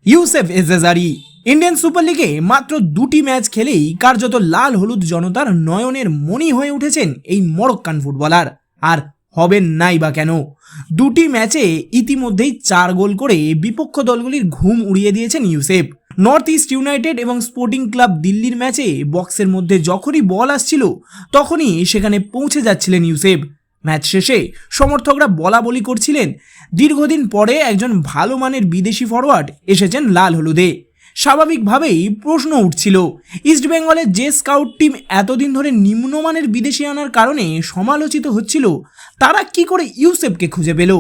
Yousef এজাজারি Indian super লিগে মাত্র দুটি ম্যাচ খেলেই কার্যত লাল হলুদ জনতার নয়নের মণি হয়ে উঠেছেন এই মরক্কান ফুটবলার। আর হবেন নাই বা কেন? দুটি ম্যাচে ইতিমধ্যেই 4 গোল করে বিপক্ষ দলগুলির ঘুম উড়িয়ে দিয়েছেন ইউসেফ। নর্থ ইস্ট ইউনাইটেড এবং স্পোর্টিং ক্লাব দিল্লির ম্যাচে বক্সের মধ্যে যখনই বল আসছিল তখনই সেখানে পৌঁছে যাচ্ছিলেন ইউসেফ। ম্যাচ শেষে সমর্থকরা বলা বলি করছিলেন, দীর্ঘদিন পরে একজন ভালো মানের বিদেশি ফরওয়ার্ড এসেছেন লাল হলুদে। স্বাভাবিকভাবেই প্রশ্ন উঠছিল, ইস্টবেঙ্গলের যে স্কাউট টিম এতদিন ধরে নিম্নমানের বিদেশি আনার কারণে সমালোচিত হচ্ছিল, তারা কি করে ইউসেফকে খুঁজে পেল?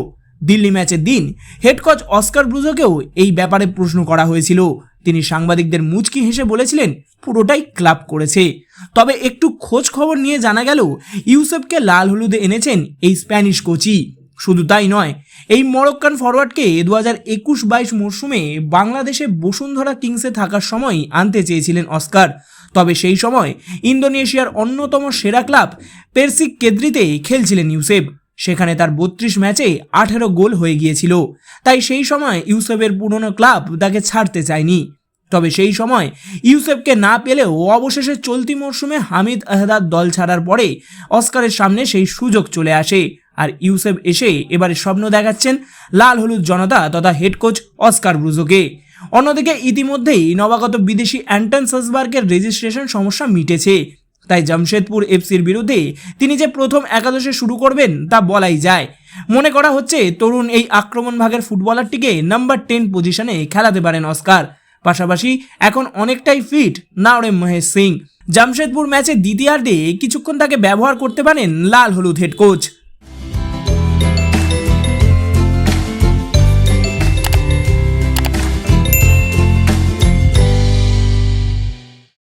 দিল্লি ম্যাচের দিন হেড কোচ অস্কার ব্রুজোকেও এই ব্যাপারে প্রশ্ন করা হয়েছিল। তিনি সাংবাদিকদের মুচকি হেসে বলেছিলেন, পুরোটাই ক্লাব করেছে। তবে একটু খোঁজ খবর নিয়ে জানা গেল ইউসেফকে লাল হলুদে এনেছেন এই স্প্যানিশ কোচই। শুধু তাই নয়, এই মরক্কান ফরওয়ার্ডকে 2021-22 মরশুমে বাংলাদেশে বসুন্ধরা কিংসে থাকার সময় আনতে চেয়েছিলেন অস্কার। তবে সেই সময় ইন্দোনেশিয়ার অন্যতম সেরা ক্লাব পেরসিক কেদ্রিতে খেলছিলেন ইউসেফ। সেখানে তার 32 ম্যাচে 18 গোল হয়ে গিয়েছিল। তাই সেই সময় ইউসেফের পুরনো ক্লাব তাকে ছাড়তে চায়নি। তবে সেই সময় ইউসেফকে না পেলেও অবশেষে চলতি মরশুমে হামিদ আহদাদ দল ছাড়ার পরে অস্কারের সামনে সেই সুযোগ চলে আসে। আর ইউসেফ এসে এবারে স্বপ্ন দেখাচ্ছেন লাল হলুদ জনতা তথা হেড কোচ অস্কার ব্রুজোকে। অন্যদিকে ইতিমধ্যেই নবাগত বিদেশি অ্যান্টন সাসবার্গের রেজিস্ট্রেশন সমস্যা মিটেছে। তাই জামশেদপুর এফসির বিরুদ্ধে তিনি যে প্রথম একাদশে শুরু করবেন তা বলাই যায়। মনে করা হচ্ছে তরুণ এই আক্রমণ ভাগের ফুটবলারটিকে নাম্বার 10 পজিশনে খেলাতে পারেন অস্কার। পাশাপাশি এখন অনেকটাই ফিট নাওরেম মহেশ সিং। জামশেদপুর ম্যাচের দ্বিতীয়ার্ধে কিছুক্ষণ তাকে ব্যবহার করতে পারেন লাল হলুদ হেড কোচ।